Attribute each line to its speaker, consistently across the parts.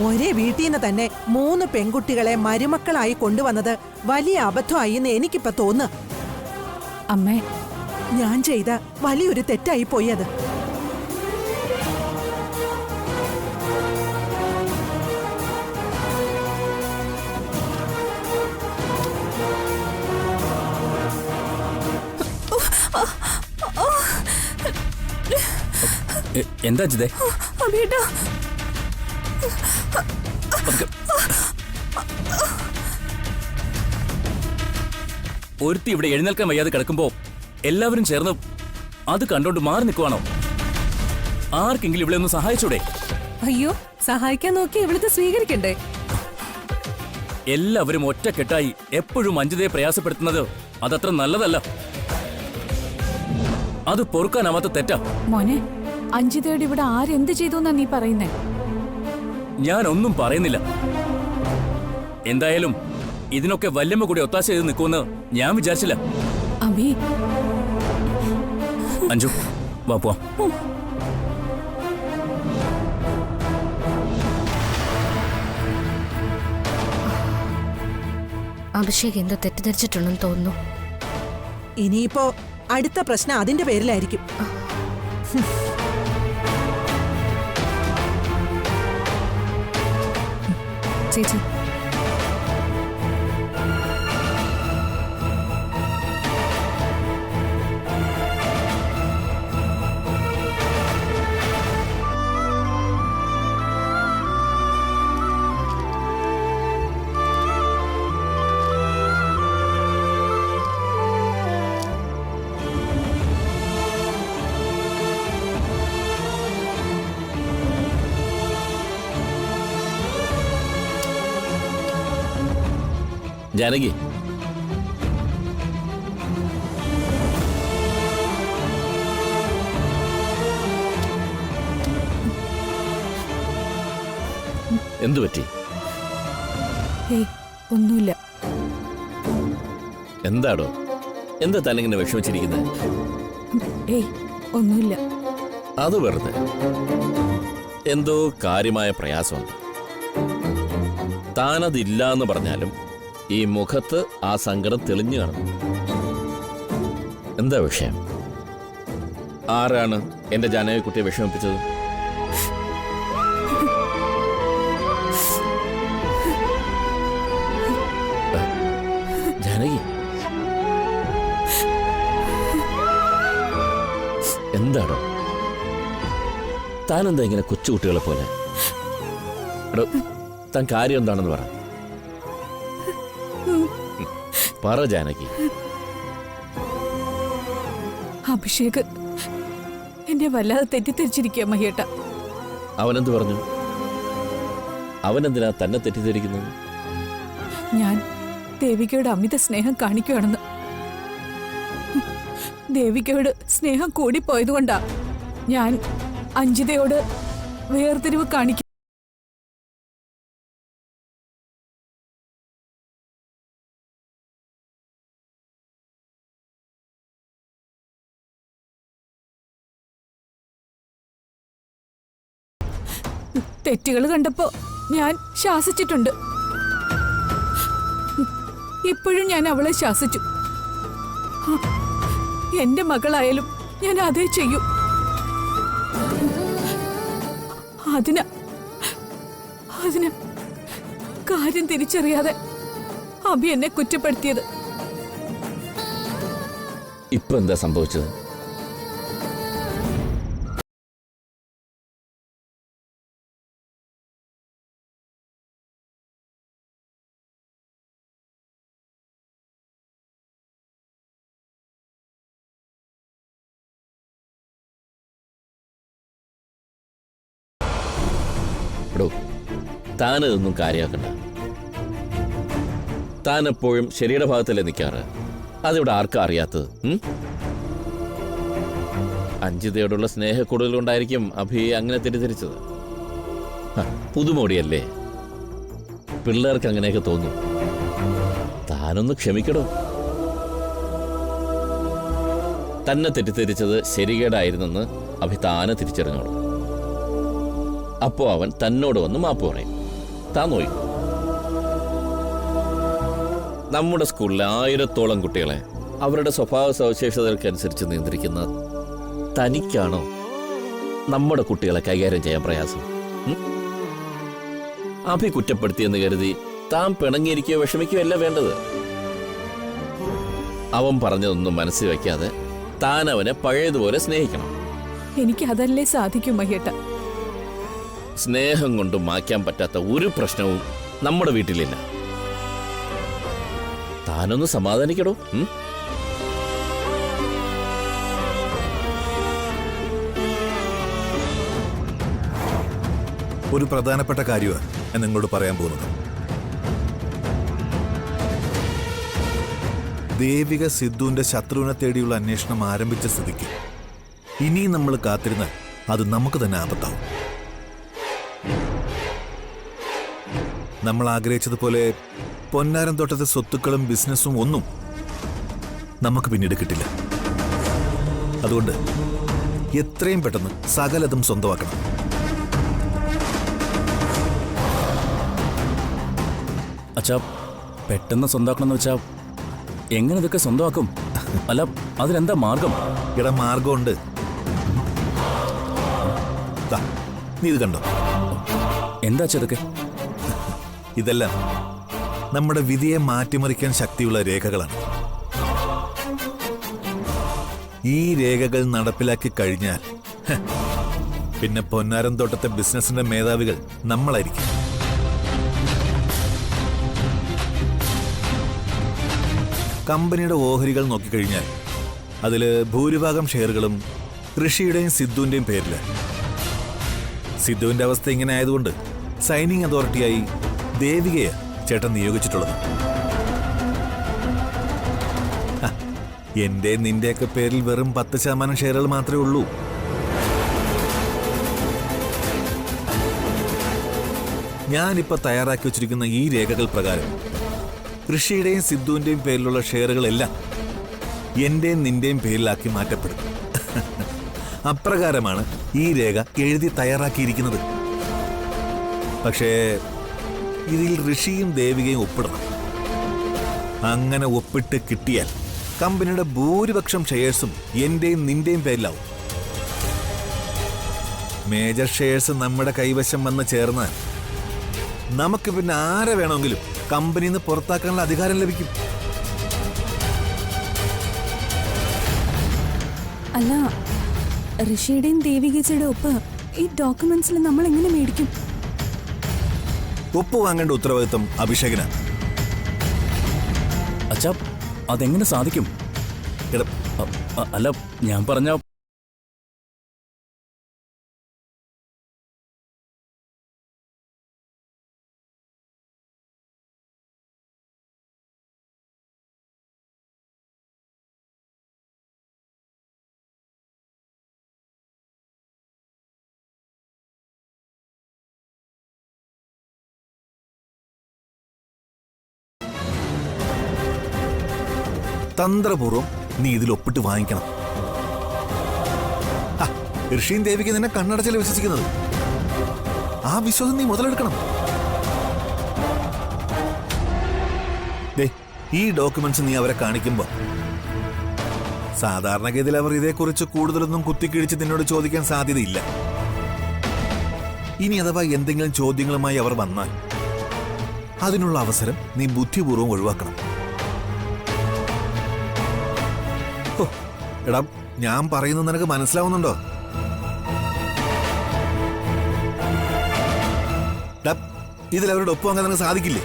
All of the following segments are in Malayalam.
Speaker 1: ഒരേ വീട്ടിൽ നിന്ന് തന്നെ 3 പെൺകുട്ടികളെ മരുമക്കളായി കൊണ്ടുവന്നത് വലിയ അബദ്ധമായി എന്ന് എനിക്കിപ്പോ തോന്നുക.
Speaker 2: അമ്മേ,
Speaker 1: ഞാൻ ചെയ്ത വലിയൊരു തെറ്റായി പോയി അത്.
Speaker 3: എന്താ ജിതേ? ഒരുത്തി ഇവിടെ എഴുന്നേൽക്കാൻ വയ്യാതെ കിടക്കുമ്പോ എല്ലാവരും ചേർന്ന് അത് കണ്ടോണ്ട് മാറി നിൽക്കുവാണോ? ആർക്കെങ്കിലും ഇവിടെ ഒന്ന് സഹായിച്ചൂടെ?
Speaker 2: അയ്യോ, സഹായിക്കാൻ നോക്കി ഇവിടുത്തെ സ്വീകരിക്കണ്ടേ?
Speaker 3: എല്ലാവരും ഒറ്റക്കെട്ടായി എപ്പോഴും അഞ്ജിതയെ പ്രയാസപ്പെടുത്തുന്നത് അതത്ര നല്ലതല്ല. അത് പൊറുക്കാനാവാത്ത തെറ്റാ.
Speaker 2: മോനെ, അഞ്ജിതയോട് ഇവിടെ ആരെന്ത് ചെയ്തു എന്നാ നീ പറയുന്നേ?
Speaker 3: ഞാനൊന്നും പറയുന്നില്ല. എന്തായാലും ഇതിനൊക്കെ വല്യമ്മ കൂടി ഒത്താശ ചെയ്ത് നിൽക്കുമെന്ന് ഞാൻ വിചാരിച്ചില്ല.
Speaker 2: അഭി,
Speaker 3: അഞ്ജു വാ പോവാം.
Speaker 4: അഭിഷേക് എന്തോ തെറ്റിദ്ധരിച്ചിട്ടുണ്ടെന്ന് തോന്നുന്നു.
Speaker 1: ഇനിയിപ്പോ അടുത്ത പ്രശ്നം അതിന്റെ പേരിലായിരിക്കും.
Speaker 2: ചേച്ചി,
Speaker 5: ജാനകി, എന്തു പറ്റി?
Speaker 2: ഒന്നുമില്ല.
Speaker 5: എന്താടോ, എന്താ തന്നിങ്ങനെ വിഷമിച്ചിരിക്കുന്നത്?
Speaker 2: ഒന്നുമില്ല.
Speaker 5: അത് വെറുതെ എന്തോ കാര്യമായ പ്രയാസമുണ്ട്. താനതില്ല എന്ന് പറഞ്ഞാലും ഈ മുഖത്ത് ആ സങ്കടം തെളിഞ്ഞു കാണുന്നു. എന്താ വിഷയം? ആരാണ് എന്റെ ജാനകിക്കുട്ടിയെ വിഷമിപ്പിച്ചത്? ജാനകി, എന്താടോ താനെന്താ ഇങ്ങനെ കൊച്ചുകുട്ടികളെ പോലെ? എടോ, താൻ കാര്യം എന്താണെന്ന് പറ ജാനകി.
Speaker 2: അഭിഷേക് എന്നെ വല്ലാതെ തെറ്റിദ്ധരിച്ചിരിക്കുക മഹിയേട്ട.
Speaker 5: അവനെന്ത് പറഞ്ഞു? അവനെന്തിനാ തന്നെ തെറ്റിദ്ധരിക്കുന്നത്?
Speaker 2: ഞാൻ ദേവികയോട് അമിത സ്നേഹം കാണിക്കുകയാണെന്ന്. ദേവികയോട് സ്നേഹം കൂടിപ്പോയതുകൊണ്ടാ ഞാൻ അഞ്ജിതയോട് വേർതിരിവ് കാണിക്കും. തെറ്റുകൾ കണ്ടപ്പോ ഞാൻ ശാസിച്ചിട്ടുണ്ട്. ഇപ്പോഴും ഞാൻ അവളെ ശാസിച്ചു. എന്റെ മകളായാലും ഞാൻ അതേ ചെയ്യൂ. അതിന് കാര്യം തിരിച്ചറിയാതെ അഭി എന്നെ കുറ്റപ്പെടുത്തിയത്.
Speaker 5: ഇപ്പൊ എന്താ സംഭവിച്ചത്? താനതൊന്നും കാര്യമാക്കണ്ട. താൻ എപ്പോഴും ശരിയുടെ ഭാഗത്തല്ലേ നിൽക്കാറ്? അതിവിടെ ആർക്കാ അറിയാത്തത്? അഞ്ജിതയോടുള്ള സ്നേഹക്കൂടുതൽ കൊണ്ടായിരിക്കും അഭി അങ്ങനെ തെറ്റിദ്ധരിച്ചത്. പുതുമോടിയല്ലേ, പിള്ളേർക്ക് അങ്ങനെയൊക്കെ തോന്നും. താനൊന്ന് ക്ഷമിക്കടോ. തന്നെ തെറ്റിദ്ധരിച്ചത് ശരികേടായിരുന്നെന്ന് അഭി താനെ തിരിച്ചറിഞ്ഞോളൂ. അപ്പോ അവൻ തന്നോട് വന്ന് മാപ്പ് പറയും. താൻ നോയി. നമ്മുടെ സ്കൂളിലെ 1000-ഓളം കുട്ടികളെ അവരുടെ സ്വഭാവ സവിശേഷതകൾക്കനുസരിച്ച് നിയന്ത്രിക്കുന്ന തനിക്കാണോ നമ്മുടെ കുട്ടികളെ കൈകാര്യം ചെയ്യാൻ പ്രയാസം? അഭി കുറ്റപ്പെടുത്തിയെന്ന് കരുതി താൻ പിണങ്ങിയിരിക്കുകയോ വിഷമിക്കുകയോ അല്ല വേണ്ടത്. അവൻ പറഞ്ഞതൊന്നും മനസ്സിൽ വയ്ക്കാതെ താൻ അവനെ പഴയതുപോലെ സ്നേഹിക്കണം.
Speaker 2: എനിക്ക് അതല്ലേ സാധിക്കും മഹേട്ട.
Speaker 5: സ്നേഹം കൊണ്ട് മാറ്റാൻ പറ്റാത്ത ഒരു പ്രശ്നവും നമ്മുടെ വീട്ടിലില്ല. താനൊന്ന് സമാധാനിക്കടോ.
Speaker 6: ഒരു പ്രധാനപ്പെട്ട കാര്യമാണ് ഞാൻ നിങ്ങളോട് പറയാൻ പോകുന്നത്. ദേവിക സിദ്ധുവിന്റെ ശത്രുവിനെ തേടിയുള്ള അന്വേഷണം ആരംഭിച്ച സ്ഥിതിക്ക് ഇനിയും നമ്മൾ കാത്തിരുന്നാൽ അത് നമുക്ക് തന്നെ ആപത്താവും. നമ്മൾ ആഗ്രഹിച്ചതുപോലെ പൊന്നാരം തോട്ടത്തെ സ്വത്തുക്കളും ബിസിനസ്സും ഒന്നും നമുക്ക് പിന്നീട് കിട്ടില്ല. അതുകൊണ്ട് എത്രയും പെട്ടെന്ന് സകലതും സ്വന്തമാക്കണം.
Speaker 3: അച്ഛാ, പെട്ടെന്ന് സ്വന്തമാക്കണമെന്ന് വെച്ചാ എങ്ങനെ ഇതൊക്കെ സ്വന്തമാക്കും? അല്ല, അതിനെന്താ മാർഗം?
Speaker 6: മാർഗമുണ്ട്. നീ ഇത് കണ്ടോ?
Speaker 3: എന്താ ഇതൊക്കെ?
Speaker 6: ഇതെല്ലാം നമ്മുടെ വിധിയെ മാറ്റിമറിക്കാൻ ശക്തിയുള്ള രേഖകളാണ്. ഈ രേഖകൾ നടപ്പിലാക്കി കഴിഞ്ഞാൽ പിന്നെ പൊന്നാരം തോട്ടത്തെ ബിസിനസിന്റെ മേധാവികൾ നമ്മളായിരിക്കും. കമ്പനിയുടെ ഓഹരികൾ നോക്കിക്കഴിഞ്ഞാൽ അതിൽ ഭൂരിഭാഗം ഷെയറുകളും ഋഷിയുടെയും സിദ്ധുവിന്റെയും പേരിലാണ്. സിദ്ധുവിന്റെ അവസ്ഥ ഇങ്ങനെ ആയതുകൊണ്ട് സൈനിങ് അതോറിറ്റിയായി ദേവികയെ ചേട്ടൻ നിയോഗിച്ചിട്ടുള്ളത്. എന്റെ നിന്റെയൊക്കെ പേരിൽ വെറും 10% ഷെയറുകൾ മാത്രമേ ഉള്ളൂ. ഞാനിപ്പോ തയ്യാറാക്കി വെച്ചിരിക്കുന്ന ഈ രേഖകൾ പ്രകാരം ഋഷിയുടെയും സിദ്ധുവിന്റെയും പേരിലുള്ള ഷെയറുകളെല്ലാം എന്റെയും നിന്റെയും പേരിലാക്കി മാറ്റപ്പെടും. അപ്രകാരമാണ് ഈ രേഖ എഴുതി തയ്യാറാക്കിയിരിക്കുന്നത്. പക്ഷേ ഇതിൽ ഋഷിയും ദേവികയും ഒപ്പിടണം. അങ്ങനെ ഒപ്പിട്ട് കിട്ടിയാൽ കമ്പനിയുടെ ഭൂരിപക്ഷം ഷെയർസും എന്റെയും നിന്റെയും പേരിലാവും. മേജർ ഷെയർസ് നമ്മുടെ കൈവശം വന്ന് ചേർന്നാൽ നമുക്ക് പിന്നെ ആരെ വേണമെങ്കിലും കമ്പനിയിൽ നിന്ന് പുറത്താക്കാനുള്ള അധികാരം ലഭിക്കും.
Speaker 7: അല്ല, ഋഷിയുടെയും ദേവികയുടെ ഒപ്പ് ഈ ഡോക്യുമെന്റ്സിൽ നമ്മൾ എങ്ങനെ മേടിക്കും?
Speaker 6: ഒപ്പ് വാങ്ങേണ്ട ഉത്തരവാദിത്വം അഭിഷേകിനാണ്.
Speaker 3: അച്ഛാ, അതെങ്ങനെ സാധിക്കും? അല്ല, ഞാൻ പറഞ്ഞ
Speaker 6: തന്ത്രപൂർവ്വം നീ ഇതിൽ ഒപ്പിട്ട് വാങ്ങിക്കണം. ഋഷിയും ദേവിക്ക് നിന്നെ കണ്ണടച്ചല്ലേ വിശ്വസിക്കുന്നത്. ആ വിശ്വാസം നീ മുതലെടുക്കണം. ഈ ഡോക്യുമെന്റ്സ് നീ അവരെ കാണിക്കുമ്പോ സാധാരണഗതിയിൽ അവർ ഇതേക്കുറിച്ച് കൂടുതലൊന്നും കുത്തിക്കിഴിച്ച് നിന്നോട് ചോദിക്കാൻ സാധ്യതയില്ല. ഇനി അഥവാ എന്തെങ്കിലും ചോദ്യങ്ങളുമായി അവർ വന്നാൽ അതിനുള്ള അവസരം നീ ബുദ്ധിപൂർവ്വം ഒഴിവാക്കണം. എടാ, ഞാൻ പറയുന്നത് നിനക്ക് മനസ്സിലാവുന്നുണ്ടോ? ഇതിൽ അവരുടെ ഒപ്പം അങ്ങനെ നിനക്ക് സാധിക്കില്ലേ?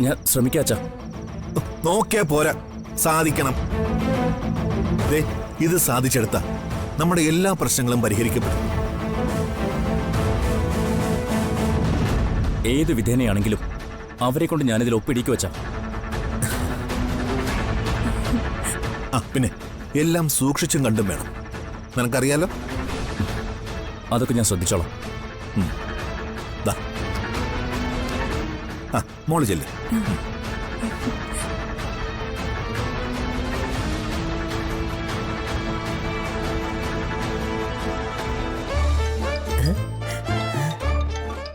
Speaker 3: ഞാൻ ശ്രമിക്കാച്ചാ.
Speaker 6: നോക്കിയാ പോരാ, സാധിക്കണം. ഇത് സാധിച്ചെടുത്ത നമ്മുടെ എല്ലാ പ്രശ്നങ്ങളും പരിഹരിക്കപ്പെടും.
Speaker 3: ഏത് വിധേനയാണെങ്കിലും അവരെ കൊണ്ട് ഞാനിതിൽ ഒപ്പിടിക്കു വെച്ചാ.
Speaker 6: പിന്നെ എല്ലാം സൂക്ഷിച്ചും കണ്ടും വേണം. നിനക്കറിയാലോ.
Speaker 3: അതൊക്കെ ഞാൻ ശ്രദ്ധിച്ചോളാം.
Speaker 6: മോള് ചെല്ല്.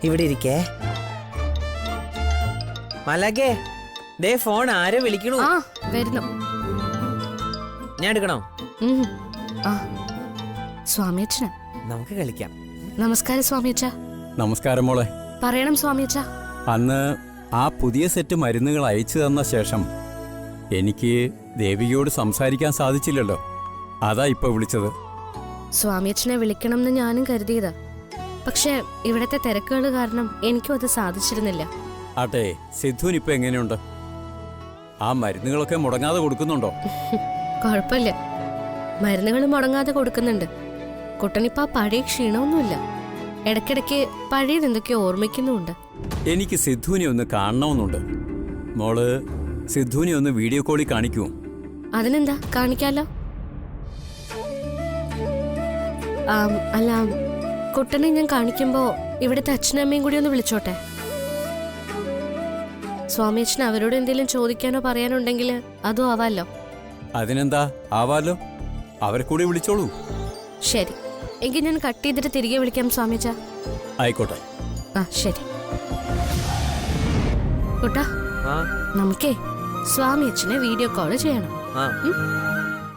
Speaker 8: ഇവിടെ ഇരിക്കേ. മലകേ, ദേ ഫോൺ ആരോ വിളിക്കണു.
Speaker 4: ആ വരുന്നു.
Speaker 8: ഞാൻ എടുക്കണോ?
Speaker 4: ആ സ്വാമിയച്ഛന്.
Speaker 8: നമുക്ക് കളിക്കാം.
Speaker 4: നമസ്കാരം സ്വാമിയച്ഛ.
Speaker 9: നമസ്കാരം മോളെ.
Speaker 4: പറയണം സ്വാമിയച്ഛ.
Speaker 9: അന്ന് ആ പുതിയ സെറ്റ് മരുന്നുകൾ അയച്ചു തന്ന ശേഷം എനിക്ക് ദേവികയോട് സംസാരിക്കാൻ സാധിച്ചില്ലല്ലോ. അതാ ഇപ്പൊ വിളിച്ചത്.
Speaker 4: സ്വാമിയച്ഛനെ വിളിക്കണം എന്ന് ഞാനും കരുതിയതാ. പക്ഷെ ഇവിടത്തെ തിരക്കുകൾ കാരണം എനിക്കും അത് സാധിച്ചിരുന്നില്ല.
Speaker 9: ആട്ടെ, സിദ്ധുവിനിപ്പോ എങ്ങനെയുണ്ട്? ആ മരുന്നുകളൊക്കെ മുടങ്ങാതെ കൊടുക്കുന്നുണ്ടോ?
Speaker 4: കുഴപ്പമില്ല, മരുന്നുകൾ മുടങ്ങാതെ കൊടുക്കുന്നുണ്ട്. കുട്ടനിപ്പ പഴയ ക്ഷീണമൊന്നുമില്ല. ഇടയ്ക്കിടയ്ക്ക് പഴയതെന്തൊക്കെയോ ഓർമ്മിക്കുന്നുമുണ്ട്.
Speaker 9: എനിക്ക് സിദ്ധുവിനെ ഒന്ന് കാണണമെന്നുണ്ട്. മോള് സിദ്ധുവിനെ ഒന്ന് വീഡിയോ കോളിൽ കാണിക്കുമോ?
Speaker 4: അതിനെന്താ, കാണിക്കാലോ. അല്ല, കുട്ടനെ ഞാൻ കാണിക്കുമ്പോ ഇവിടുത്തെ അച്ഛനും അമ്മയും കൂടി ഒന്ന് വിളിച്ചോട്ടെ. സ്വാമിയച്ഛന് അവരോട് എന്തെങ്കിലും ചോദിക്കാനോ പറയാനോ ഉണ്ടെങ്കിൽ അതും ആവാലോ.
Speaker 9: അതിനെന്താ, ആവാലോ. അവരെ കൂടി വിളിച്ചോളൂ.
Speaker 4: ശരി, എങ്കിൽ ഞാൻ കട്ട് ചെയ്തിട്ട് തിരികെ വിളിക്കാം സ്വാമിയച്ഛ.
Speaker 9: ആയിക്കോട്ടെ.
Speaker 4: ആ ശരി. കുട്ടാ, നമുക്കേ സ്വാമിയച്ഛനെ വീഡിയോ കോള് ചെയ്യണം.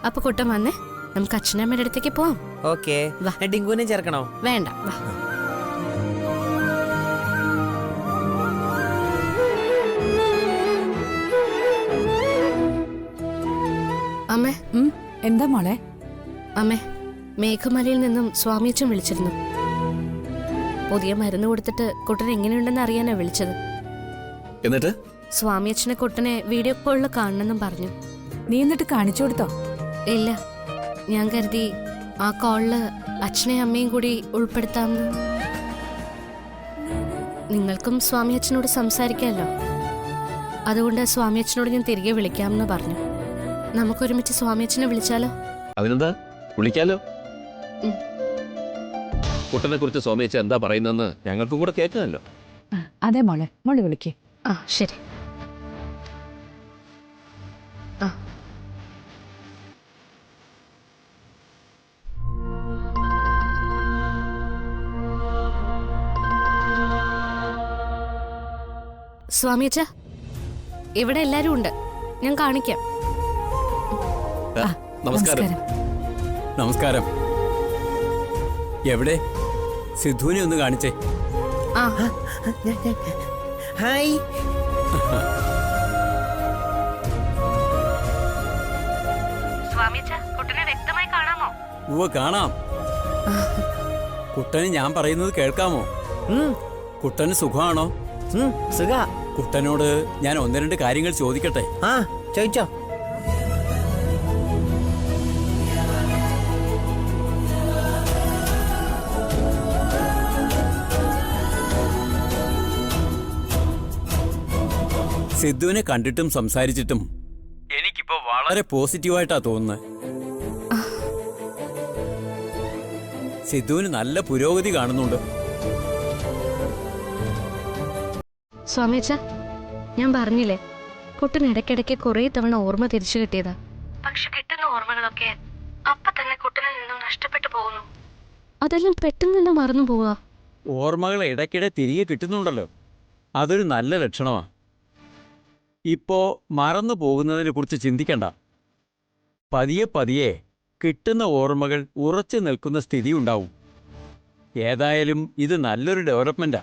Speaker 4: അപ്പൊ കുട്ടൻ വന്നേ, നമുക്ക് അച്ഛനമ്മയുടെ അടുത്തേക്ക് പോവാം.
Speaker 8: ഓക്കേ. ഡിങ്കുവിനെ ചേർക്കണോ?
Speaker 4: വേണ്ട, വാ. അമ്മേ.
Speaker 2: എന്താ മോളെ?
Speaker 4: അമ്മേ, മേഘമലയിൽ നിന്നും സ്വാമിയച്ഛൻ വിളിച്ചിരുന്നു. പുതിയ മരുന്ന് കൊടുത്തിട്ട് കുട്ടൻ എങ്ങനെയുണ്ടെന്ന് അറിയാനാ വിളിച്ചത്.
Speaker 5: എന്നിട്ട്
Speaker 4: സ്വാമിയച്ഛനെ കുട്ടനെ വീഡിയോ കോളിൽ കാണണമെന്നും പറഞ്ഞു.
Speaker 2: നീ എന്നിട്ട് കാണിച്ചു കൊടുത്തോ?
Speaker 4: ഇല്ല, ഞാൻ കരുതി ആ കോളില് അച്ഛനെയും അമ്മയും കൂടി ഉൾപ്പെടുത്താമെന്ന്. നിങ്ങൾക്കും സ്വാമിയച്ഛനോട് സംസാരിക്കാമല്ലോ. അതുകൊണ്ട് സ്വാമിയച്ഛനോട് ഞാൻ തിരികെ വിളിക്കാമെന്ന് പറഞ്ഞു. നമുക്കൊരുമിച്ച് സ്വാമിയച്ഛനെ വിളിച്ചാലോ?
Speaker 5: അതിനെന്താ, വിളിക്കാലോ. കുട്ടനെ കുറിച്ച് സ്വാമിയച്ഛൻ എന്താ പറയുന്നെന്ന് ഞങ്ങൾക്കും കൂടെ കേൾക്കാമല്ലോ.
Speaker 2: അതെ മോളെ, മോള് വിളിക്കേ.
Speaker 4: ആ ശരി. ആ സ്വാമിയച്ഛ, ഇവിടെ എല്ലാരും ഉണ്ട്. ഞാൻ കാണിക്കാം.
Speaker 5: നമസ്കാരം.
Speaker 9: നമസ്കാരം. എവിടെ? സിദ്ധുവിനെ ഒന്ന് കാണിച്ചേ.
Speaker 4: ആ
Speaker 8: ഹായ്.
Speaker 9: ഉവ്വ് കാണാം. കുട്ടന് ഞാൻ പറയുന്നത് കേൾക്കാമോ? കുട്ടന് സുഖമാണോ?
Speaker 8: സുഖ.
Speaker 9: കുട്ടനോട് ഞാൻ ഒന്ന് രണ്ട് കാര്യങ്ങൾ ചോദിക്കട്ടെ?
Speaker 8: ആ ചോദിച്ചോ.
Speaker 9: സിദ്ധുവിനെ കണ്ടിട്ടും സംസാരിച്ചിട്ടും എനിക്കിപ്പോ വളരെ പോസിറ്റീവായിട്ടാ തോന്നുന്നത്. സിദ്ധുവിന് നല്ല പുരോഗതി കാണുന്നുണ്ട്.
Speaker 4: സ്വാമിയച്ഛ, ഞാൻ പറഞ്ഞില്ലേ, കുട്ടൻ ഇടയ്ക്കിടയ്ക്ക് കുറെ തവണ ഓർമ്മ തിരിച്ചു കിട്ടിയതാ. പക്ഷെ കിട്ടുന്ന ഓർമ്മകളൊക്കെ അപ്പൊ തന്നെ കുട്ടനിൽ നിന്നും നഷ്ടപ്പെട്ടു പോകുന്നു. അതെല്ലാം പെട്ടെന്ന് തന്നെ മറന്നു പോവാ.
Speaker 9: ഓർമ്മകൾ ഇടയ്ക്കിടെ തിരികെ കിട്ടുന്നുണ്ടല്ലോ, അതൊരു നല്ല ലക്ഷണമാണ്. ഇപ്പോ മറന്നു പോകുന്നതിനെ കുറിച്ച് ചിന്തിക്കണ്ട. പതിയെ പതിയെ കിട്ടുന്ന ഓർമ്മകൾ ഉറച്ചു നിൽക്കുന്ന സ്ഥിതി ഉണ്ടാവും. ഏതായാലും ഇത് നല്ലൊരു ഡെവലപ്മെന്റാ.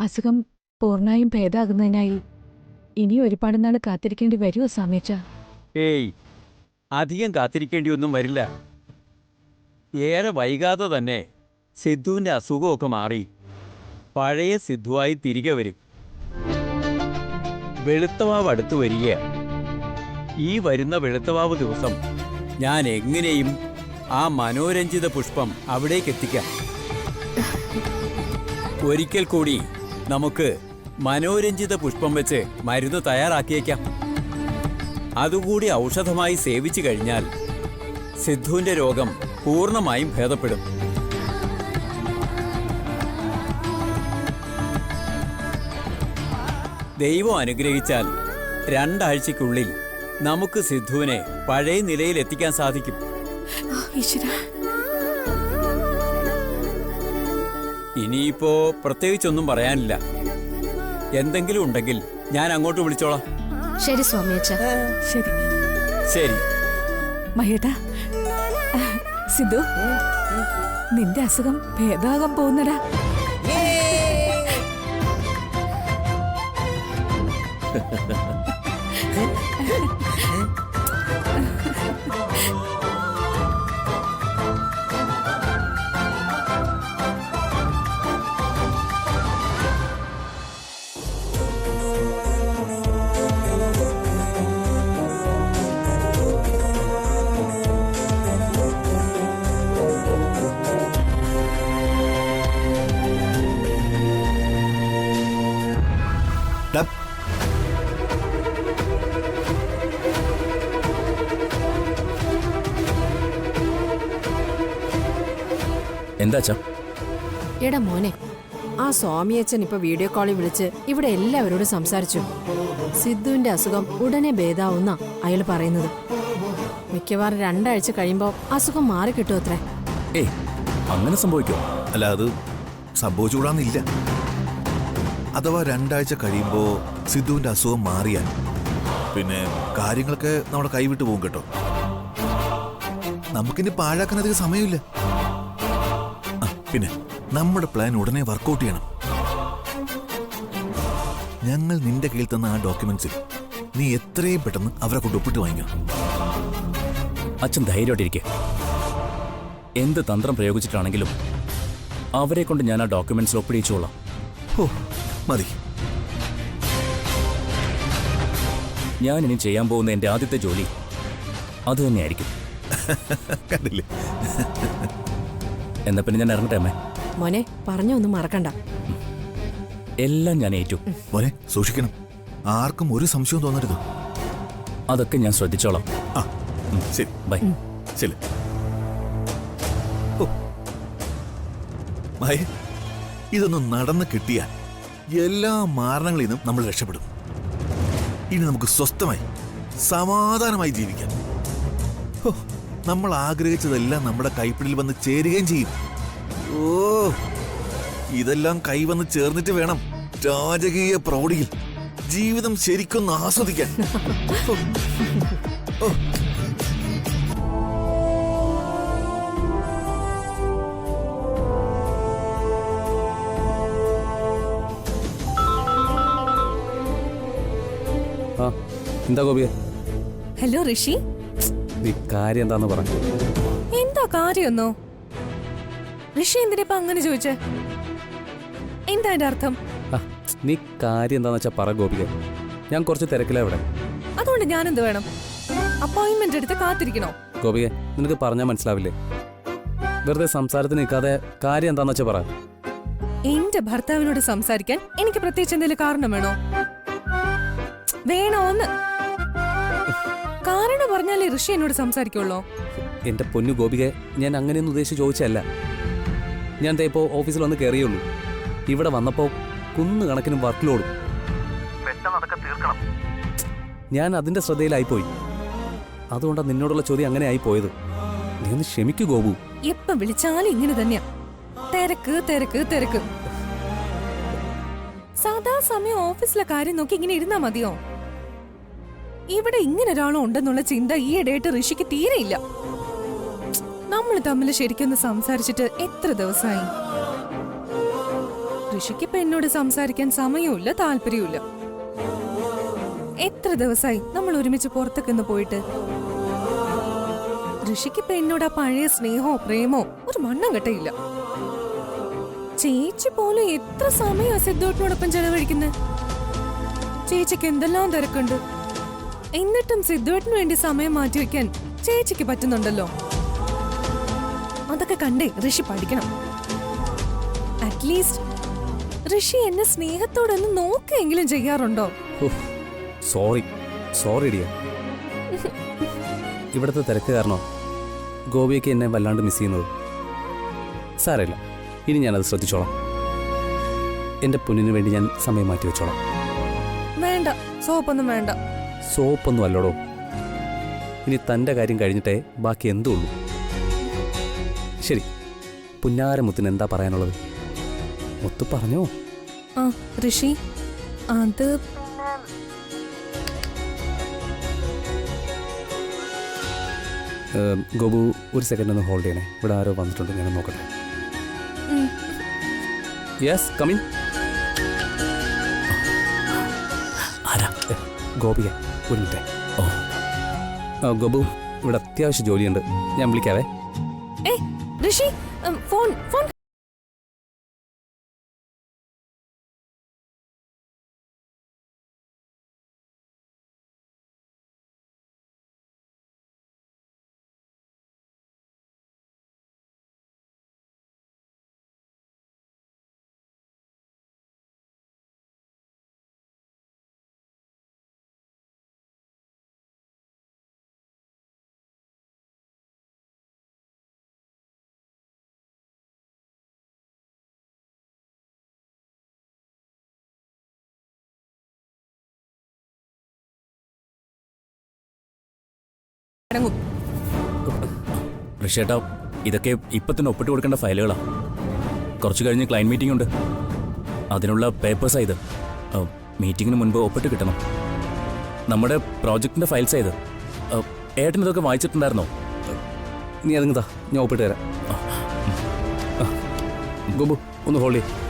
Speaker 2: അസുഖം പൂർണ്ണമായും ഭേദമാകുന്നതിനായി ഇനി ഒരുപാട് നാൾ കാത്തിരിക്കേണ്ടി വരുമോ സ്വാമിയച്ഛ?
Speaker 9: ഏയ്, അധികം കാത്തിരിക്കേണ്ടിയൊന്നും വരില്ല. ഏറെ വൈകാതെ തന്നെ സിദ്ധുവിൻ്റെ അസുഖമൊക്കെ മാറി പഴയ സിദ്ധുവായി തിരികെ വരും. വെളുത്തവാവ് അടുത്ത് വരികയാണ്. ഈ വരുന്ന വെളുത്തവാവ് ദിവസം ഞാൻ എങ്ങനെയും ആ മനോരഞ്ജിത പുഷ്പം അവിടേക്ക് എത്തിക്കാം. ഒരിക്കൽ കൂടി നമുക്ക് മനോരഞ്ജിത പുഷ്പം വെച്ച് മരുന്ന് തയ്യാറാക്കിയേക്കാം. അതുകൂടി ഔഷധമായി സേവിച്ചു കഴിഞ്ഞാൽ സിദ്ധുവിൻ്റെ രോഗം പൂർണ്ണമായും ഭേദപ്പെടും. ദൈവം അനുഗ്രഹിച്ചാൽ 2 ആഴ്ചയ്ക്കുള്ളിൽ നമുക്ക് സിദ്ധുവിനെ പഴയ നിലയിൽ എത്തിക്കാൻ സാധിക്കും. ഇനിയിപ്പോ പ്രത്യേകിച്ചൊന്നും പറയാനില്ല. എന്തെങ്കിലും ഉണ്ടെങ്കിൽ ഞാൻ അങ്ങോട്ട് വിളിച്ചോളാം.
Speaker 4: ശരി സ്വാമിയച്ച.
Speaker 2: ശരി
Speaker 9: ശരി.
Speaker 2: മഹേട്ടാ, സിദ്ധു, നിന്റെ അസുഖം ഭേദമാകാൻ പോകുന്നടാ.
Speaker 6: ഡാ,
Speaker 3: എന്താച്ചാ?
Speaker 10: എടാ മോനെ, ആ സ്വാമിയച്ഛൻ ഇപ്പൊ വീഡിയോ കോളിൽ വിളിച്ച് ഇവിടെ എല്ലാവരോടും സംസാരിച്ചു. സിദ്ധുവിന്റെ അസുഖം ഉടനെ ഭേദാവുന്ന അയാൾ പറയുന്നത്. മിക്കവാറും 2 ആഴ്ച കഴിയുമ്പോ അസുഖം മാറി കിട്ടും അത്രേ.
Speaker 3: ഏയ്, അങ്ങനെ സംഭവിക്കോ?
Speaker 6: അല്ല, അത് സംഭവിച്ചുകൂടാന്നില്ല. അഥവാ 2 ആഴ്ച കഴിയുമ്പോ സിദ്ധുവിന്റെ അസുഖം മാറിയാൽ പിന്നെ കാര്യങ്ങളൊക്കെ നമ്മുടെ കൈവിട്ട് പോകും കേട്ടോ. നമുക്കിനി പാഴാക്കാൻ അധികം സമയമില്ല. പിന്നെ നമ്മുടെ പ്ലാൻ ഉടനെ വർക്കൗട്ട് ചെയ്യണം. ഞങ്ങൾ നിന്റെ കയ്യിൽ തന്ന ആ ഡോക്യുമെന്റ്സിൽ നീ എത്രയും പെട്ടെന്ന് അവരെ കൊണ്ട് ഒപ്പിട്ട് വാങ്ങിക്കണം.
Speaker 3: അച്ഛൻ ധൈര്യമായിട്ടിരിക്കെ. എന്ത് തന്ത്രം പ്രയോഗിച്ചിട്ടാണെങ്കിലും അവരെ കൊണ്ട് ഞാൻ ആ ഡോക്യുമെന്റ്സിൽ ഒപ്പിടിച്ചോളാം.
Speaker 6: ഓ മതി.
Speaker 3: ഞാൻ ഇനി ചെയ്യാൻ പോകുന്ന എന്റെ ആദ്യത്തെ ജോലി അത് തന്നെയായിരിക്കും.
Speaker 6: കണ്ടില്ലേ?
Speaker 3: എന്നാ പിന്നെ ഞാൻ ഇറങ്ങട്ടെ അമ്മേ.
Speaker 10: മോനെ, പറഞ്ഞൊന്നും മറക്കണ്ട.
Speaker 3: എല്ലാം ഞാൻ ഏറ്റു.
Speaker 6: മോനെ സൂക്ഷിക്കണം, ആർക്കും ഒരു സംശയവും തോന്നരുത്.
Speaker 3: അതൊക്കെ ഞാൻ ശ്രദ്ധിച്ചോളാം.
Speaker 6: ആ ശരി,
Speaker 3: ബൈ.
Speaker 6: ശരി. മായ, ഇതൊന്നും നടന്ന് കിട്ടിയാൽ എല്ലാ മാരണങ്ങളിൽ നിന്നും നമ്മൾ രക്ഷപ്പെടും. ഇനി നമുക്ക് സ്വസ്ഥമായി സമാധാനമായി ജീവിക്കാം. നമ്മൾ ആഗ്രഹിച്ചതെല്ലാം നമ്മുടെ കൈപ്പിടിയിൽ വന്ന് ചേരുകയും ചെയ്യും. ഓ, ഇതെല്ലാം കൈവന്ന് ചേർന്നിട്ട് വേണം രാജകീയ പ്രൗഢിയിൽ ജീവിതം ശരിക്കൊന്ന് ആസ്വദിക്കാൻ.
Speaker 3: എന്താ ഗോപിയെ?
Speaker 2: ഹലോ ഋഷി,
Speaker 3: നീ കാര്യം എന്താന്ന് പറഞ്ഞു.
Speaker 2: എന്താ കാര്യമൊന്നോ? ഋഷി എന്തിനിപ്പ അങ്ങനെ ചോദിച്ചേ? എന്താ എന്റെ അർത്ഥം?
Speaker 3: നീ കാര്യം എന്താന്ന് വെച്ചാ പറ ഗോപിക. ഞാൻ കുറച്ച് തിരക്കിലാ ഇവിടെ.
Speaker 2: അതുകൊണ്ട് ഞാനെന്ത് വേണം? അപ്പോയിന്റ്മെന്റ് എടുത്ത് കാത്തിരിക്കണോ?
Speaker 3: ഗോപിക, നിനക്ക് പറഞ്ഞാൽ മനസ്സിലാവില്ലേ? വെറുതെ സംസാരത്തിന് നിൽക്കാതെ കാര്യം എന്താന്ന് വെച്ചാ പറ.
Speaker 2: എന്റെ ഭർത്താവിനോട് സംസാരിക്കാൻ എനിക്ക് പ്രത്യേകിച്ച് എന്തെങ്കിലും കാരണം വേണോ? വേണോന്ന് കാരണം പറഞ്ഞാലേ ഋഷി എന്നോട് സംസാരിക്കുള്ളൂ.
Speaker 3: എന്റെ പൊന്നു ഗോപിക, ഞാൻ അങ്ങനെയൊന്നും ഉദ്ദേശിച്ച് ചോദിച്ചല്ല. ഞാൻ ദേ ഇപ്പോൾ ഓഫീസിൽ വന്ന് കയറിയുള്ളൂ. ഇവിടെ വന്നപ്പോൾ കുന്നുകണക്കിനും വർക്ക് ലോഡും. ഞാൻ അതിന്റെ ശ്രദ്ധയിലായിപ്പോയി. അതുകൊണ്ടാണ് നിന്നോടുള്ള ചോദ്യം അങ്ങനെ ആയിപ്പോയത്. നീ ഒന്ന് ക്ഷമിക്കൂ ഗോപു.
Speaker 2: എപ്പം വിളിച്ചാലും ഇങ്ങനെ തന്നെയാ, തിരക്ക് തിരക്ക് തിരക്ക്. സാധാ സമയം ഓഫീസിലെ കാര്യം നോക്കി ഇങ്ങനെ ഇരുന്നാ മതിയോ? ഇവിടെ ഇങ്ങനെ ഒരാളും ഉണ്ടെന്നുള്ള ചിന്ത ഈയിടെയായിട്ട് ഋഷിക്ക് തീരെയില്ല. നമ്മൾ തമ്മിൽ ശരിക്കൊന്ന് സംസാരിച്ചിട്ട് എത്ര ദിവസമായി? ഋഷിക്ക് ഇപ്പൊ എന്നോട് സംസാരിക്കാൻ സമയമില്ല, താല്പര്യമില്ല. എത്ര ദിവസമായി നമ്മൾ ഒരുമിച്ച് പുറത്തൊക്കെ പോയിട്ട്? ഋഷിക്ക് ഇപ്പൊ എന്നോട് ആ പഴയ സ്നേഹമോ പ്രേമോ ഒരു മണ്ണം കെട്ടയില്ല. ചേച്ചി പോലും എത്ര സമയം സിദ്ധുവിനോടൊപ്പം ചെലവഴിക്കുന്നത്? ചേച്ചിക്ക് എന്തെല്ലാം തിരക്കുണ്ട്. എന്നിട്ടും സിദ്ധുവിന് വേണ്ടി സമയം മാറ്റിവെക്കാൻ ചേച്ചിക്ക് പറ്റുന്നുണ്ടല്ലോ. അതൊക്കെ കണ്ടേ ഋഷി പഠിക്കണം. അറ്റ്ലീസ്റ്റ് ഋഷി എന്നെ സ്നേഹത്തോടൊന്ന് നോക്കെങ്കിലും ചെയ്യാറുണ്ടോ?
Speaker 3: സോറി ഡിയ. ഇവിടുത്തെ തിരക്ക് കാരണോ ഗോപിയൊക്കെ എന്നെ വല്ലാണ്ട് മിസ് ചെയ്യുന്നത്? സാരമില്ല, ഇനി ഞാനത് ശ്രദ്ധിച്ചോളാം. എന്റെ പൊന്നിന് വേണ്ടി ഞാൻ സമയം മാറ്റി വെച്ചോളാം.
Speaker 2: വേണ്ട, സോപ്പൊന്നും വേണ്ട.
Speaker 3: സോപ്പൊന്നും അല്ലോടോ. ഇനി തൻ്റെ കാര്യം കഴിഞ്ഞിട്ടേ ബാക്കി എന്തുള്ളൂ. ശരി, പുന്നാരമുത്തിന് എന്താ പറയാനുള്ളത്? മുത്ത് പറഞ്ഞോ.
Speaker 2: ആ ഋഷി, അത്
Speaker 3: ഗോപു ഒരു സെക്കൻഡ് ഒന്ന് ഹോൾഡ് ചെയ്യണേ. ഇവിടെ ആരോ വന്നിട്ടുണ്ട്, ഞാൻ നോക്കട്ടെ. Yes, come in. ആരാ? ഗോപിക, ഒരു മിനിറ്റ്. ഗോപു, ഇവിടെ അത്യാവശ്യം ജോലിയുണ്ട്, ഞാൻ വിളിക്കാവേ.
Speaker 2: ഋഷി, ഫോൺ ഫോൺ.
Speaker 11: ഋഷേട്ടാ, ഇതൊക്കെ ഇപ്പം തന്നെ ഒപ്പിട്ട് കൊടുക്കേണ്ട ഫയലുകളാണ്. കുറച്ച് കഴിഞ്ഞ് ക്ലയൻറ്റ് മീറ്റിംഗ് ഉണ്ട്, അതിനുള്ള പേപ്പേഴ്സാണ് ഇത്. മീറ്റിങ്ങിന് മുൻപ് ഒപ്പിട്ട് കിട്ടണം. നമ്മുടെ പ്രോജക്റ്റിൻ്റെ ഫയൽസാണ് ഇത്. ഏട്ടൻ ഇതൊക്കെ വായിച്ചിട്ടുണ്ടായിരുന്നോ?
Speaker 3: നീ അതിങ്ങതാ, ഞാൻ ഒപ്പിട്ട് തരാം. ഗോപു, ഒന്ന് ഹോൾഡ് ചെയ്യ്.